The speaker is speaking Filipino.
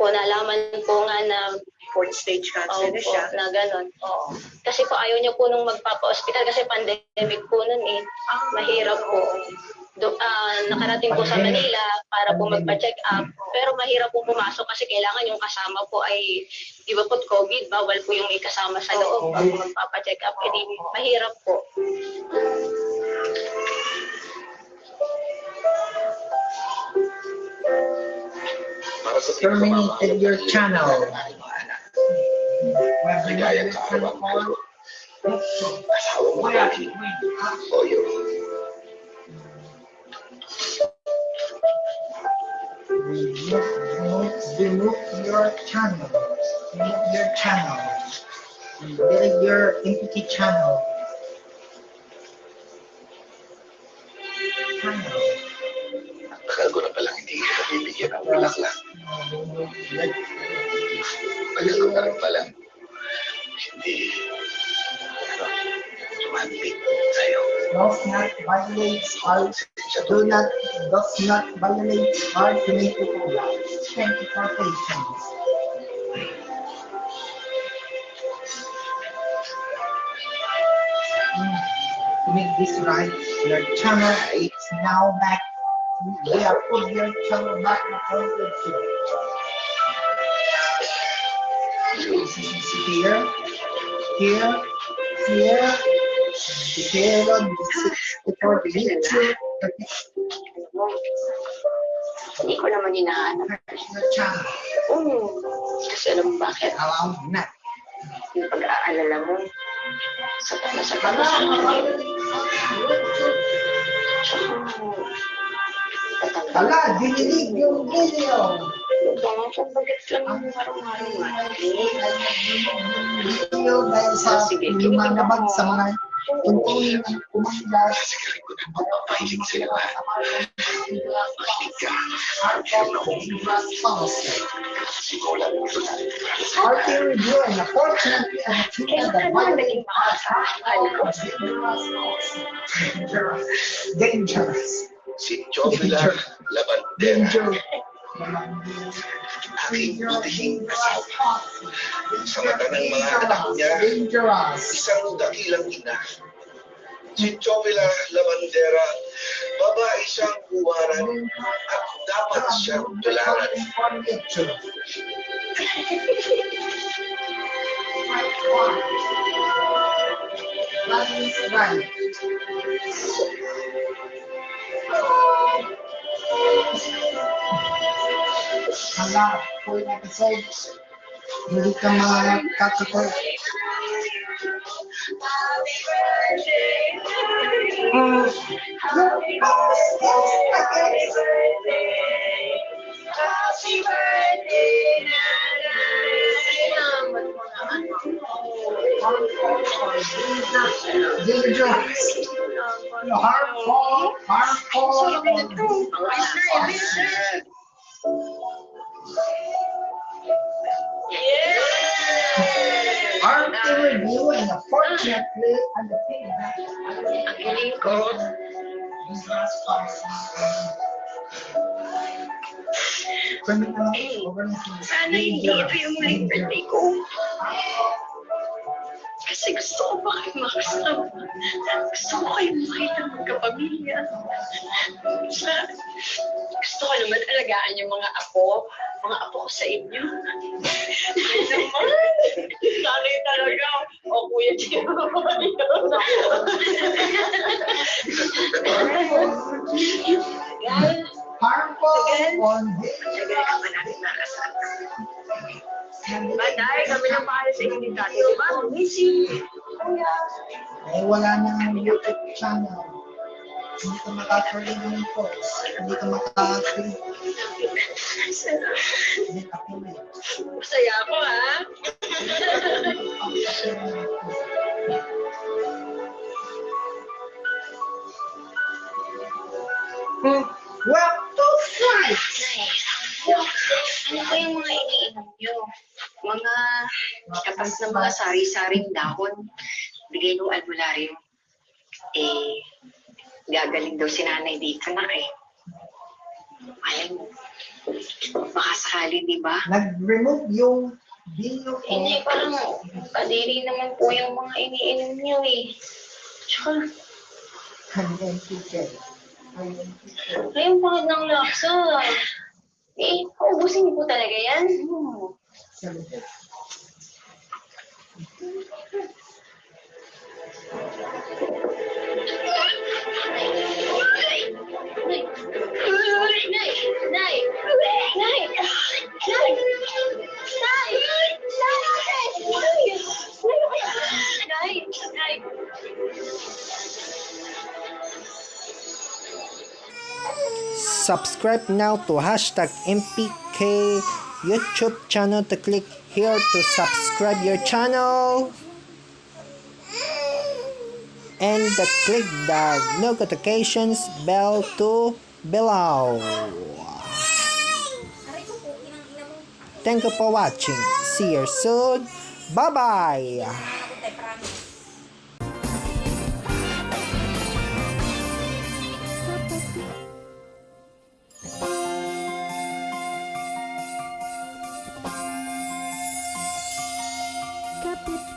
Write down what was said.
Opo, nalaman po nga na fourth stage cancer na siya. na gano'n. Oo. Kasi po ayaw niya po nung magpapa-hospital kasi pandemic po nun eh. Mahirap po. Nakarating po sa Manila para po magpa-check up. Pero mahirap po pumasok kasi kailangan yung kasama po ay, di ba po COVID, bawal po yung ikasama sa loob pag magpapa-check up. Hindi, mahirap po. Terminated your channel. Ligayang kaarawan kayo. Asawa mo dati. O yun. Remove your channel. Remove your channel. Delete your empty channel. Tagal ko na palang hindi kita bibigyan ng bulaklak. Tagal ko na rin palang hindi romantic sa'yo. Does not violate art. Does not violate art to make people laugh. Thank you for patience. To make this right, your channel is now back. We have put your channel back in the here, here, here, here, before the picture. Hindi ko naman hinahanap. Your channel. Oo. Kasi alam mo bakit? Allow not. Yung pag-aalala mo, sapat na sapat na sa akin. Ala, dinilig yung video. Saan bagay lang yung araw-araw? Video dahil sa lumalabag sa mga tuntunin ng kumanda. Kasi ko na mapapahilig sila. Mahilig ka. Meron akong sikola ng ito na. Arting review and unfortunately I have seen that Naging makasakal. Dangerous. Si Jovila Labandera. Aking butihing asawa. Sa mata ng mga anak niya, Dangerous. isang dakilang ina. Si Jovila Labandera, babae siyang buwaran at dapat siyang tularan. That is right. Hala, full episodes. Hindi ka makakapag. Dangerous. Harmful. Arting review and unfortunately and the feedback. Ang hiling ko, sana hindi ito yung muling birthday ko. Kasi gusto ko pa kayo makasama. Gusto ko kayo makita magkapamilya. Gusto ko naman alagaan yung mga apo ko sa inyo. Ay naman, sanay talaga. O Kuya Jim. Harmful on Tagal ka pa natin nakasama. Dahil kami ng mahal sa inyo ni Tati. Diba? Missing. eh, wala nang YouTube channel. Hindi ka makakaroon ng post. Hindi ka makakaroon. Hindi ka pili. Masaya ako, ha? Well, to fight! Ano ba yung mga iniinom nyo? Mga kapas na mga sari-saring dahon. Bigay ng albularyo. Eh, gagaling daw si nanay dito na eh. Alam mo, Baka sakali, di ba? Nag-remove yung video ko. Hindi, parang kadiri naman po yung mga iniinom niyo eh. Tsaka, Kanyan chicken. Kanyan chicken. ayun pangit ng laksa. Eh, paubusin niyo po talaga yan? Siyempre. Subscribe now to hashtag MPK YouTube channel to click here to subscribe your channel and to click the notifications bell to below. Thank you for watching. See you soon. Bye bye. Kapit